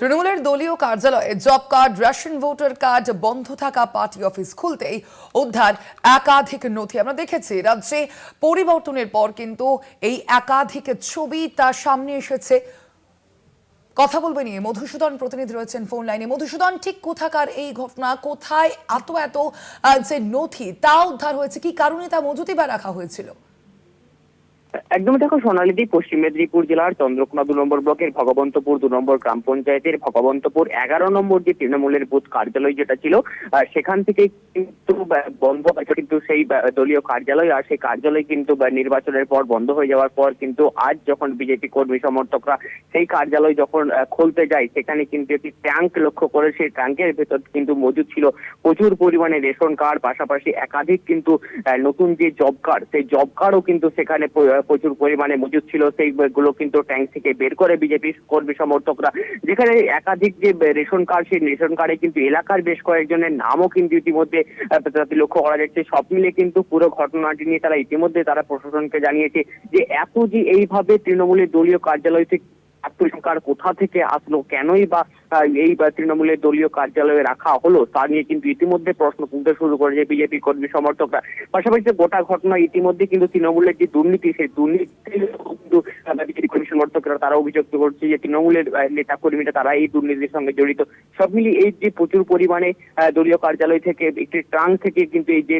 তৃণমূলের দলীয় কার্যালয়ে job card, ration voter card বন্ধ থাকা পার্টি অফিস খুলতেই উদ্ধার একাধিক নথি। আমরা দেখেছি রাজ্যে পরিবর্তনের পর কিন্তু এই একাধিক ছবি তার সামনে এসেছে। কথা বলবে নিয়ে মধুসূদন প্রতিনিধি রয়েছেন ফোন লাইনে। মধুসূদন, ঠিক কোথাকার এই ঘটনা, কোথায় এত যে নথি তা উদ্ধার হয়েছে, কি কারণে তা মজুতি বা রাখা হয়েছিল? একদমই দেখো সোনালীদি, পশ্চিম মেদিনীপুর জেলার চন্দ্রকোনা 2 নম্বর ব্লকের ভগবন্তপুর 2 নম্বর গ্রাম পঞ্চায়েতের ভগবন্তপুর 11 নম্বর যে তৃণমূলের বুথ কার্যালয় যেটা ছিল সেখান থেকে কিন্তু বন্ধ হয়েছে কিন্তু সেই দলীয় কার্যালয়। আর সেই কার্যালয় কিন্তু নির্বাচনের পর বন্ধ হয়ে যাওয়ার পর কিন্তু আজ যখন বিজেপি কর্মী সমর্থকরা সেই কার্যালয় যখন খুলতে যায়, সেখানে কিন্তু একটি ট্যাঙ্ক লক্ষ্য করে সেই ট্যাঙ্কের ভেতর কিন্তু মজুদ ছিল প্রচুর পরিমাণে রেশন কার্ড, পাশাপাশি একাধিক কিন্তু নতুন যে জব কার্ড, সেই জব কার্ডও কিন্তু সেখানে প্রচুর পরিমাণে মজুদ ছিল। সেইগুলো কিন্তু ট্যাঙ্ক থেকে বের করে বিজেপি কর্মী সমর্থকরা, যেখানে একাধিক যে রেশন কার্ড, সেই রেশন কার্ডে কিন্তু এলাকার বেশ কয়েকজনের নামও কিন্তু ইতিমধ্যে লক্ষ্য করা যাচ্ছে। সব মিলে কিন্তু পুরো ঘটনাটি নিয়ে তারা প্রশাসনকে জানিয়েছে যে এত যে এইভাবে তৃণমূলের দলীয় কার্যালয় থেকে আত্মসংখ্যার কোথা থেকে আসলো, কেনই বা এই তৃণমূলের দলীয় কার্যালয়ে রাখা হলো, তা নিয়ে কিন্তু ইতিমধ্যে প্রশ্ন তুলতে শুরু করেছে বিজেপি কর্মী সমর্থকরা। পাশাপাশি গোটা ঘটনা ইতিমধ্যে কিন্তু তৃণমূলের যে দুর্নীতি, সেই দুর্নীতি কিন্তু বিজেপি কর্মী সমর্থকরা তারা অভিযোগ করছে যে তৃণমূলের নেতা কর্মীরা তারা এই দুর্নীতির সঙ্গে জড়িত। সব মিলিয়ে এই যে প্রচুর পরিমাণে দলীয় কার্যালয় থেকে একটি ট্রাঙ্ক থেকে কিন্তু এই যে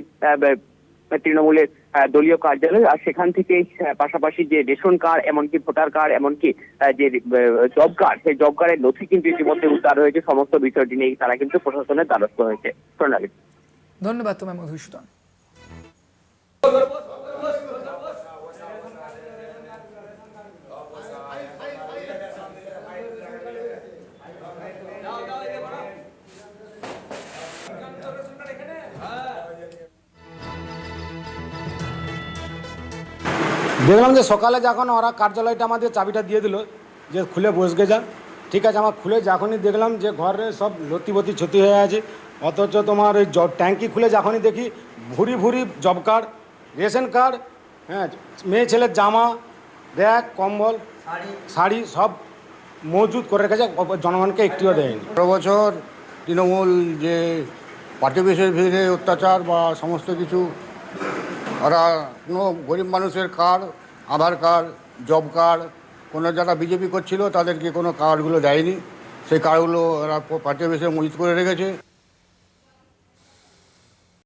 তৃণমূলের দলীয় কার্যালয়, আর সেখান থেকে পাশাপাশি যে রেশন কার্ড, এমনকি ভোটার কার্ড, এমনকি যে জব কার্ড, সেই জব কার্ডের নথি কিন্তু ইতিমধ্যে উদ্ধার হয়েছে। সমস্ত বিষয়টি নিয়ে তারা কিন্তু প্রশাসনের দ্বারস্থ হয়েছে। ধন্যবাদ তোমায় মধুসূদন। দেখলাম যে সকালে যখন ওরা কার্যালয়টা আমাদের চাবিটা দিয়ে দিল যে খুলে বসবে যা, ঠিক আছে। আমার খুলে যখনই দেখলাম যে ঘরে সব লতিবতি ক্ষতি হয়ে আছে, অথচ তোমার ওই ট্যাঙ্কি খুলে যখনই দেখি ভুরি ভুরি জব কার্ড, রেশন কার্ড, হ্যাঁ, মেয়ে ছেলের জামা, ব্যাগ, কম্বল, শাড়ি সব মজুদ করে রেখেছে, জনগণকে একটিও দেয়নি। ১৮ বছর তৃণমূল যে পার্টি অফিসের ভিড়ে অত্যাচার বা সমস্ত কিছু, ওরা কোনো গরিব মানুষের কার্ড, আধার কার্ড, জব কার্ড, কোনো যারা বিজেপি করছিল তাদেরকে কোনো কার্ডগুলো দেয়নি। সেই কার্ডগুলো ওরা পার্টি অফিসে মজুত করে রেখেছে।